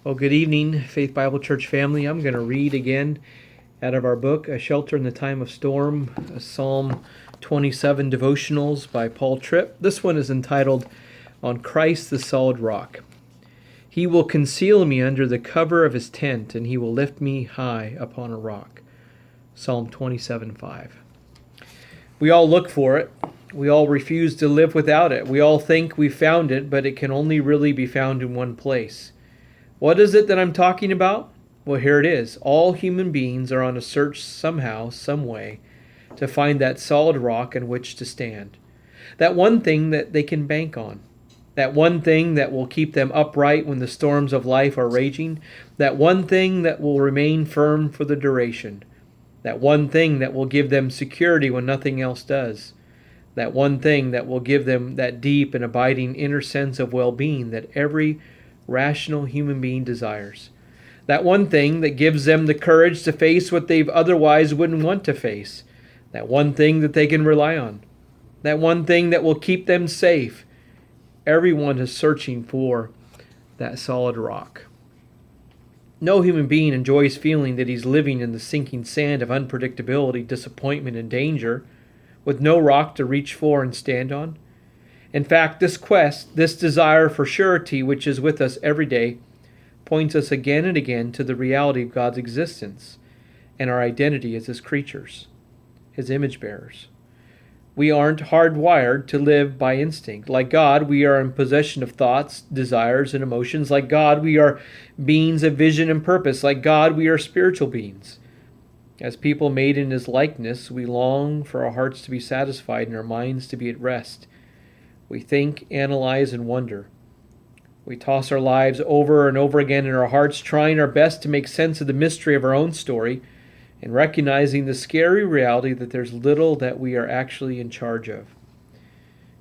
Well, good evening, Faith Bible Church family. I'm going to read again out of our book, A Shelter in the Time of Storm, Psalm 27 Devotionals by Paul Tripp. This one is entitled, On Christ the Solid Rock. He will conceal me under the cover of his tent, and he will lift me high upon a rock. Psalm 27:5. We all look for it. We all refuse to live without it. We all think we found it, but it can only really be found in one place. What is it that I'm talking about? Well, here it is. All human beings are on a search somehow, some way, to find that solid rock on which to stand. That one thing that they can bank on. That one thing that will keep them upright when the storms of life are raging. That one thing that will remain firm for the duration. That one thing that will give them security when nothing else does. That one thing that will give them that deep and abiding inner sense of well-being that every rational human being desires. That one thing that gives them the courage to face what they otherwise wouldn't want to face. That one thing that they can rely on. That one thing that will keep them safe. Everyone is searching for that solid rock. No human being enjoys feeling that he's living in the sinking sand of unpredictability, disappointment, and danger, with no rock to reach for and stand on. In fact, this quest, this desire for surety which is with us every day, points us again and again to the reality of God's existence and our identity as His creatures, His image bearers. We aren't hardwired to live by instinct. Like God, we are in possession of thoughts, desires, and emotions. Like God, we are beings of vision and purpose. Like God, we are spiritual beings. As people made in His likeness, we long for our hearts to be satisfied and our minds to be at rest. We think, analyze, and wonder. We toss our lives over and over again in our hearts, trying our best to make sense of the mystery of our own story and recognizing the scary reality that there's little that we are actually in charge of.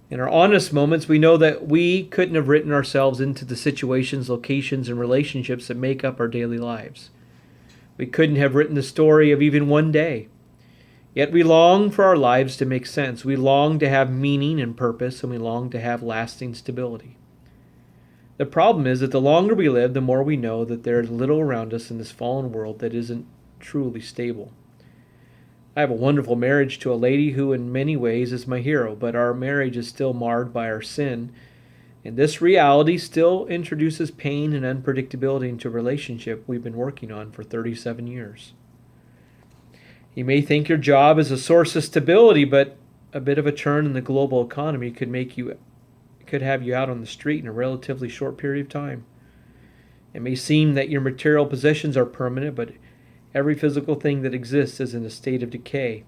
In our honest moments, we know that we couldn't have written ourselves into the situations, locations, and relationships that make up our daily lives. We couldn't have written the story of even one day. Yet we long for our lives to make sense. We long to have meaning and purpose, and we long to have lasting stability. The problem is that the longer we live, the more we know that there is little around us in this fallen world that isn't truly stable. I have a wonderful marriage to a lady who in many ways is my hero, but our marriage is still marred by our sin, and this reality still introduces pain and unpredictability into a relationship we've been working on for 37 years. You may think your job is a source of stability, but a bit of a turn in the global economy could have you out on the street in a relatively short period of time. It may seem that your material possessions are permanent, but every physical thing that exists is in a state of decay.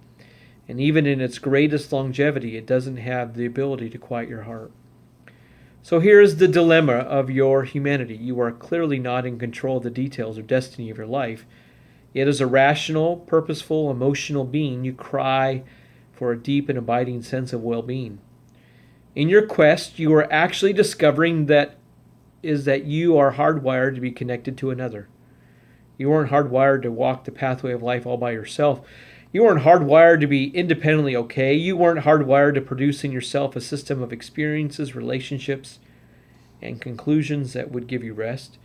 And even in its greatest longevity, it doesn't have the ability to quiet your heart. So here is the dilemma of your humanity. You are clearly not in control of the details or destiny of your life. Yet as a rational, purposeful, emotional being, you cry for a deep and abiding sense of well-being. In your quest, you are actually discovering that you are hardwired to be connected to another. You aren't hardwired to walk the pathway of life all by yourself. You aren't hardwired to be independently okay. You weren't hardwired to produce in yourself a system of experiences, relationships, and conclusions that would give you rest.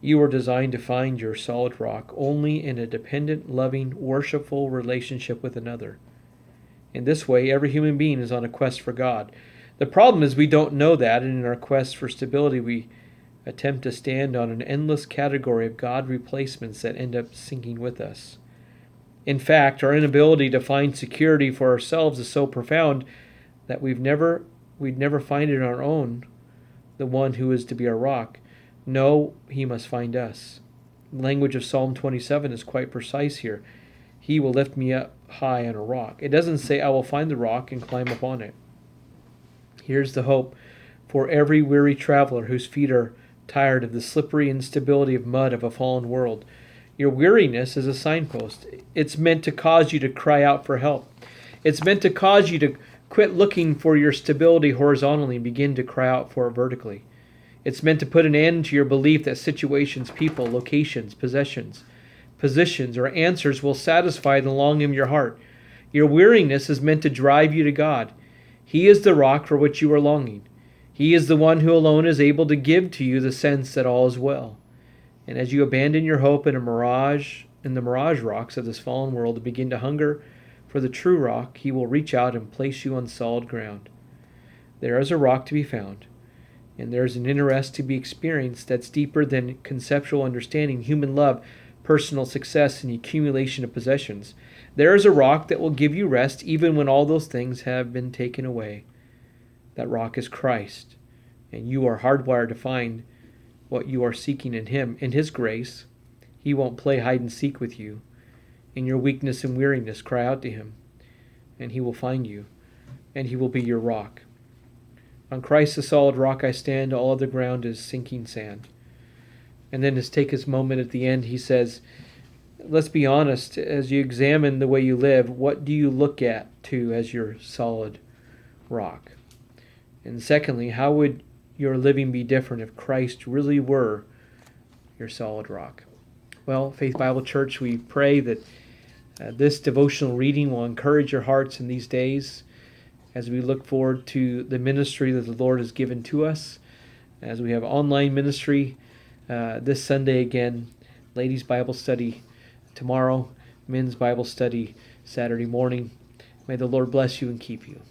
You are designed to find your solid rock only in a dependent, loving, worshipful relationship with another. In this way, every human being is on a quest for God. The problem is we don't know that, and in our quest for stability, we attempt to stand on an endless category of God replacements that end up sinking with us. In fact, our inability to find security for ourselves is so profound that we'd never find it on our own, the one who is to be our rock. No, He must find us. The language of Psalm 27 is quite precise here. He will lift me up high on a rock. It doesn't say I will find the rock and climb upon it. Here's the hope for every weary traveler whose feet are tired of the slippery instability of mud of a fallen world. Your weariness is a signpost. It's meant to cause you to cry out for help. It's meant to cause you to quit looking for your stability horizontally and begin to cry out for it vertically. It's meant to put an end to your belief that situations, people, locations, possessions, positions, or answers will satisfy the longing of your heart. Your weariness is meant to drive you to God. He is the rock for which you are longing. He is the one who alone is able to give to you the sense that all is well. And as you abandon your hope in the mirage rocks of this fallen world, and begin to hunger for the true rock, he will reach out and place you on solid ground. There is a rock to be found, and there is an inner rest to be experienced that's deeper than conceptual understanding, human love, personal success, and the accumulation of possessions. There is a rock that will give you rest even when all those things have been taken away. That rock is Christ, and you are hardwired to find what you are seeking in him. In his grace, he won't play hide and seek with you. In your weakness and weariness, cry out to him, and he will find you, and he will be your rock. On Christ the solid rock I stand, all other ground is sinking sand. And then take his moment at the end, he says, let's be honest, as you examine the way you live, what do you look at to as your solid rock? And secondly, how would your living be different if Christ really were your solid rock? Well, Faith Bible Church, we pray that this devotional reading will encourage your hearts in these days as we look forward to the ministry that the Lord has given to us, as we have online ministry this Sunday again, ladies' Bible study tomorrow, men's Bible study Saturday morning. May the Lord bless you and keep you.